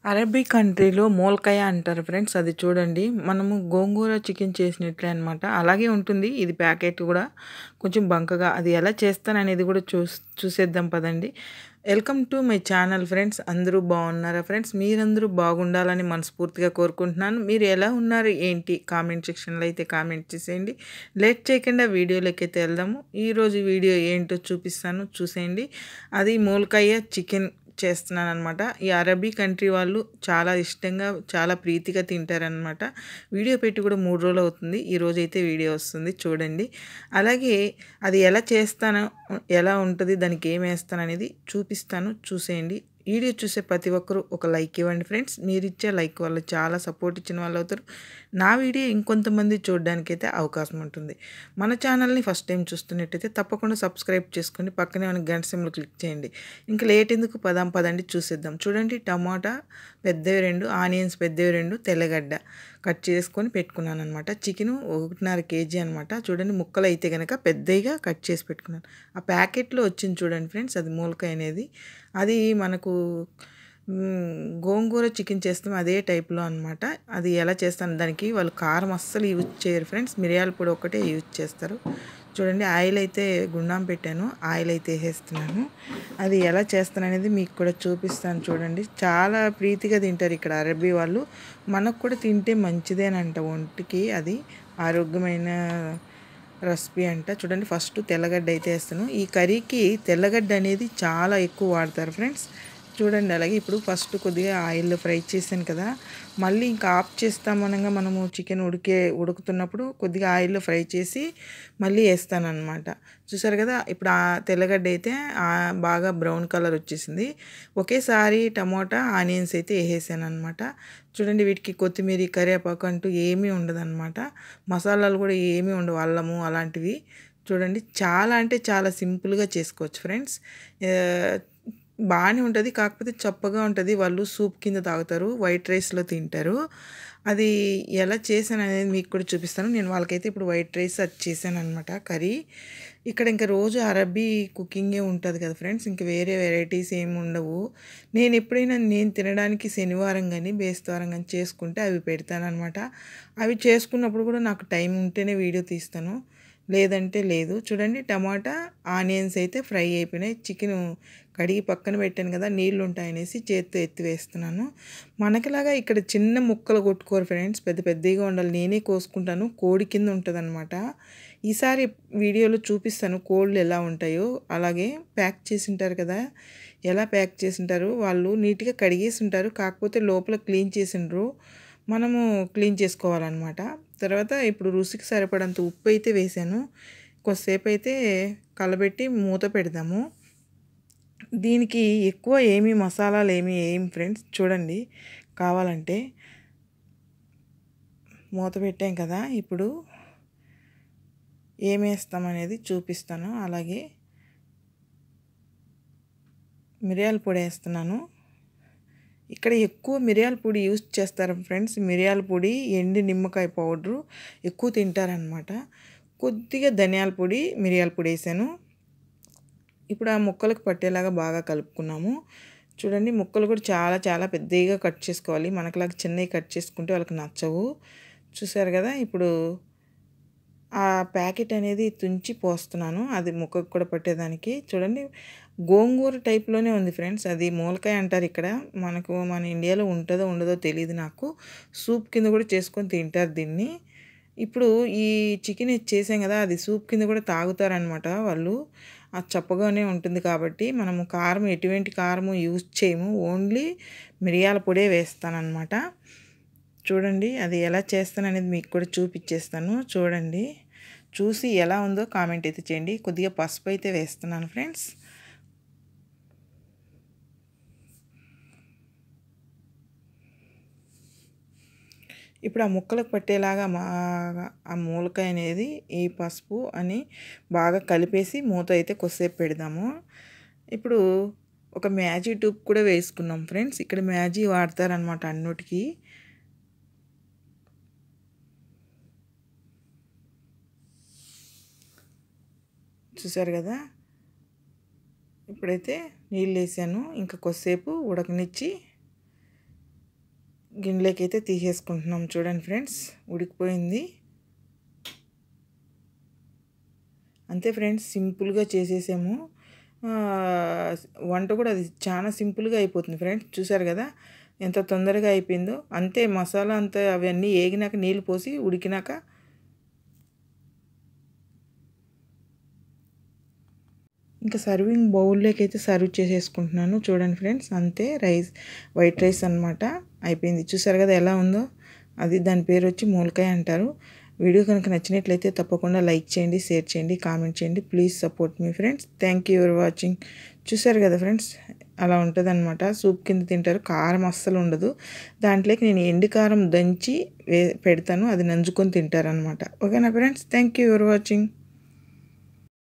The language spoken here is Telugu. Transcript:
అరబిక్ కంట్రీలో మూలకాయ అంటారు ఫ్రెండ్స్. అది చూడండి. మనము గోంగూర చికెన్ చేసినట్లే అనమాట. అలాగే ఉంటుంది. ఇది ప్యాకెట్ కూడా కొంచెం బంకగా. అది ఎలా చేస్తాననేది కూడా చూసేద్దాం పదండి. Welcome to my channel friends. అందరూ బాగున్నారా ఫ్రెండ్స్? మీరందరూ బాగుండాలని మనస్ఫూర్తిగా కోరుకుంటున్నాను. మీరు ఎలా ఉన్నారు ఏంటి కామెంట్ సెక్షన్లో అయితే కామెంట్ చేసేయండి. లేట్ చేయకుండా వీడియోలోకి అయితే వెళ్దాము. ఈరోజు వీడియో ఏంటో చూపిస్తాను, చూసేయండి. అది మూలకాయ చికెన్ చేస్తున్నాననమాట. ఈ అరబీ కంట్రీ వాళ్ళు చాలా ఇష్టంగా, చాలా ప్రీతిగా తింటారనమాట. వీడియో పెట్టి కూడా 3 రోజులు అవుతుంది. ఈరోజైతే వీడియో వస్తుంది చూడండి. అలాగే అది ఎలా చేస్తానో, ఎలా ఉంటుంది, దానికి ఏం వేస్తాను అనేది చూపిస్తాను, చూసేయండి. వీడియో చూసే ప్రతి ఒక్కరూ ఒక లైక్ ఇవ్వండి ఫ్రెండ్స్. మీరు ఇచ్చే లైక్ వల్ల చాలా సపోర్ట్ ఇచ్చిన వాళ్ళు అవుతారు. నా వీడియో ఇంకొంతమంది చూడడానికైతే అవకాశం ఉంటుంది. మన ఛానల్ని ఫస్ట్ టైం చూస్తున్నట్టయితే తప్పకుండా సబ్స్క్రైబ్ చేసుకోండి. పక్కనే ఉన్న గంట సింబల్ క్లిక్ చేయండి. ఇంకా లేట్ ఎందుకు, పదండి చూసేద్దాం. చూడండి, టమాటా పెద్దవి 2, ఆనియన్స్ పెద్దవి 2, తెల్లగడ్డ కట్ చేసుకొని పెట్టుకున్నాను అనమాట. చికెను 1.5 కేజీ అనమాట. చూడండి, ముక్కలు అయితే కనుక పెద్దగా కట్ చేసి పెట్టుకున్నాను. ఆ ప్యాకెట్లో వచ్చింది చూడండి ఫ్రెండ్స్, అది మూలకాయ అనేది. అది మనకు గోంగూర చికెన్ చేస్తాం అదే టైప్లో అనమాట. అది ఎలా చేస్తాను, దానికి వాళ్ళు కారం అస్సలు యూజ్ చేయరు ఫ్రెండ్స్. మిరియాల పొడి ఒకటే యూజ్ చేస్తారు. చూడండి, ఆయిల్ అయితే గుండాం పెట్టాను, ఆయిల్ అయితే వేసేస్తున్నాను. అది ఎలా చేస్తాను అనేది మీకు కూడా చూపిస్తాను చూడండి. చాలా ప్రీతిగా తింటారు ఇక్కడ అరబీ వాళ్ళు. మనకు కూడా తింటే మంచిదేనంట ఒంటికి, అది ఆరోగ్యమైన రెసిపీ అంట. చూడండి, ఫస్ట్ తెల్లగడ్డ అయితే వేస్తాను. ఈ కర్రీకి తెల్లగడ్డ అనేది చాలా ఎక్కువ వాడతారు ఫ్రెండ్స్. చూడండి, అలాగే ఇప్పుడు ఫస్ట్ కొద్దిగా ఆయిల్లో ఫ్రై చేశాను కదా, మళ్ళీ ఇంకా ఆఫ్ చేస్తామనగా మనము చికెన్ ఉడుకుతున్నప్పుడు కొద్దిగా ఆయిల్లో ఫ్రై చేసి మళ్ళీ వేస్తాను అనమాట. చూసారు కదా, ఇప్పుడు ఆ తెల్లగడ్డ అయితే బాగా బ్రౌన్ కలర్ వచ్చేసింది. ఒకేసారి టమోటా, ఆనియన్స్ అయితే వేసేసాను అనమాట. చూడండి, వీటికి కొత్తిమీర, కరివేపాకు అంటూ ఏమీ ఉండదన్నమాట. మసాలాలు కూడా ఏమీ ఉండవు, అల్లము అలాంటివి. చూడండి, చాలా అంటే చాలా సింపుల్గా చేసుకోవచ్చు ఫ్రెండ్స్. బాగానే ఉంటుంది, కాకపోతే చప్పగా ఉంటుంది. వాళ్ళు సూప్ కింద తాగుతారు, వైట్ రైస్లో తింటారు. అది ఎలా చేశాను అనేది మీకు కూడా చూపిస్తాను. నేను వాళ్ళకైతే ఇప్పుడు వైట్ రైస్ అది చేశాను అనమాట కర్రీ. ఇక్కడ ఇంకా రోజు అరబీ కుకింగే ఉంటుంది కదా ఫ్రెండ్స్, ఇంకా వేరే వెరైటీస్ ఏమి ఉండవు. నేను ఎప్పుడైనా నేను తినడానికి శనివారం కానీ బేస్తవారం కానీ చేసుకుంటే అవి పెడతానమాట. అవి చేసుకున్నప్పుడు కూడా నాకు టైం ఉంటేనే వీడియో తీస్తాను, లేదంటే లేదు. చూడండి, టమాటా, ఆనియన్స్ అయితే ఫ్రై అయిపోయినాయి. చికెను కడిగి పక్కన పెట్టాను కదా, నీళ్ళు ఉంటాయనేసి చేత్తో ఎత్తి వేస్తున్నాను. మనకిలాగా ఇక్కడ చిన్న ముక్కలు కొట్టుకోరు ఫ్రెండ్స్, పెద్ద పెద్దగా ఉండాలి. నేనే కోసుకుంటాను, కోడి కింద ఉంటుంది. ఈసారి వీడియోలో చూపిస్తాను కోళ్ళు ఎలా ఉంటాయో. అలాగే ప్యాక్ చేసి ఉంటారు కదా, ఎలా ప్యాక్ చేసి ఉంటారు, వాళ్ళు నీట్గా కడిగేసి ఉంటారు, కాకపోతే లోపల క్లీన్ చేసిండ్రు. మనము క్లీన్ చేసుకోవాలన్నమాట. తర్వాత ఇప్పుడు రుచికి సరిపడంత ఉప్పు అయితే వేసాను. కొద్దిసేపు అయితే కలబెట్టి మూత పెడదాము. దీనికి ఎక్కువ మసాలాలు ఏం ఫ్రెండ్స్. చూడండి, కావాలంటే మూత పెట్టాం కదా, ఇప్పుడు ఏమేస్తామనేది చూపిస్తాను. అలాగే మిరియాల పొడి వేస్తున్నాను. ఇక్కడ ఎక్కువ మిరియాల పొడి యూజ్ చేస్తారు ఫ్రెండ్స్. మిరియాల పొడి, ఎండి నిమ్మకాయ పౌడరు ఎక్కువ తింటారనమాట. కొద్దిగా ధనియాల పొడి, మిరియాల పొడి వేసాను. ఇప్పుడు ఆ ముక్కలకు పట్టేలాగా బాగా కలుపుకున్నాము. చూడండి, ముక్కలు కూడా చాలా చాలా పెద్దగా కట్ చేసుకోవాలి. మనకులాగా చిన్నవి కట్ చేసుకుంటే వాళ్ళకి నచ్చవు. చూసారు కదా, ఇప్పుడు ఆ ప్యాకెట్ అనేది తుంచి పోస్తున్నాను, అది ముక్కకు కూడా పట్టేదానికి. చూడండి, గోంగూర టైప్లోనే ఉంది ఫ్రెండ్స్. అది మూలకాయ అంటారు ఇక్కడ. మన ఇండియాలో ఉంటుందో ఉండదో తెలియదు నాకు. సూప్ కింద కూడా చేసుకొని తింటారు దీన్ని. ఇప్పుడు ఈ చికెన్ చేసాం కదా, అది సూప్ కింద కూడా తాగుతారనమాట వాళ్ళు. అది చప్పగానే ఉంటుంది కాబట్టి మనము కారం, ఎటువంటి కారము యూజ్ చేయము, ఓన్లీ మిరియాల పొడే వేస్తానన్నమాట. చూడండి, అది ఎలా చేస్తాననేది మీకు కూడా చూపించేస్తాను. చూడండి, చూసి ఎలా ఉందో కామెంట్ అయితే చేయండి. కొద్దిగా పసుపు అయితే వేస్తున్నాను ఫ్రెండ్స్. ఇప్పుడు ఆ ముక్కలకు పట్టేలాగా ఆ మూలకాయ అనేది ఈ పసుపు అని బాగా కలిపేసి మూత అయితే కొద్దిసేపు పెడదాము. ఇప్పుడు ఒక మ్యాజీ ట్యూబ్ కూడా వేసుకున్నాం ఫ్రెండ్స్. ఇక్కడ మ్యాజీ వాడతారనమాట అన్నిటికీ. చూసారు కదా, ఇప్పుడైతే నీళ్ళు వేసాను, ఇంకా కొద్దిసేపు ఉడకనిచ్చి గిన్నెలోకైతే తీసేసుకుంటున్నాం. చూడండి ఫ్రెండ్స్, ఉడికిపోయింది. అంతే ఫ్రెండ్స్, సింపుల్గా చేసేసాము. వంట కూడా అది చాలా సింపుల్గా అయిపోతుంది ఫ్రెండ్స్. చూసారు కదా ఎంత తొందరగా అయిపోయిందో. అంతే, మసాలా అంతా అవన్నీ ఏగినాక నీళ్ళు పోసి ఉడికినాక ఇంకా సర్వింగ్ బౌల్లోకి అయితే సర్వ్ చేసేసుకుంటున్నాను. చూడండి ఫ్రెండ్స్, అంతే. వైట్ రైస్ అనమాట అయిపోయింది. చూసారు కదా ఎలా ఉందో. అది దాని పేరు వచ్చి మూలకాయ అంటారు. వీడియో కనుక నచ్చినట్లయితే తప్పకుండా లైక్ చేయండి, షేర్ చేయండి, కామెంట్ చేయండి. Please support me friends. Thank you for watching. చూసారు కదా ఫ్రెండ్స్, అలా ఉంటుంది అనమాట. సూప్ కింద తింటారు. కారం అస్సలు ఉండదు. దాంట్లోకి నేను ఎండు కారం దంచి పెడతాను, అది నంజుకొని తింటారనమాట. ఓకేనా friends, thank you for watching.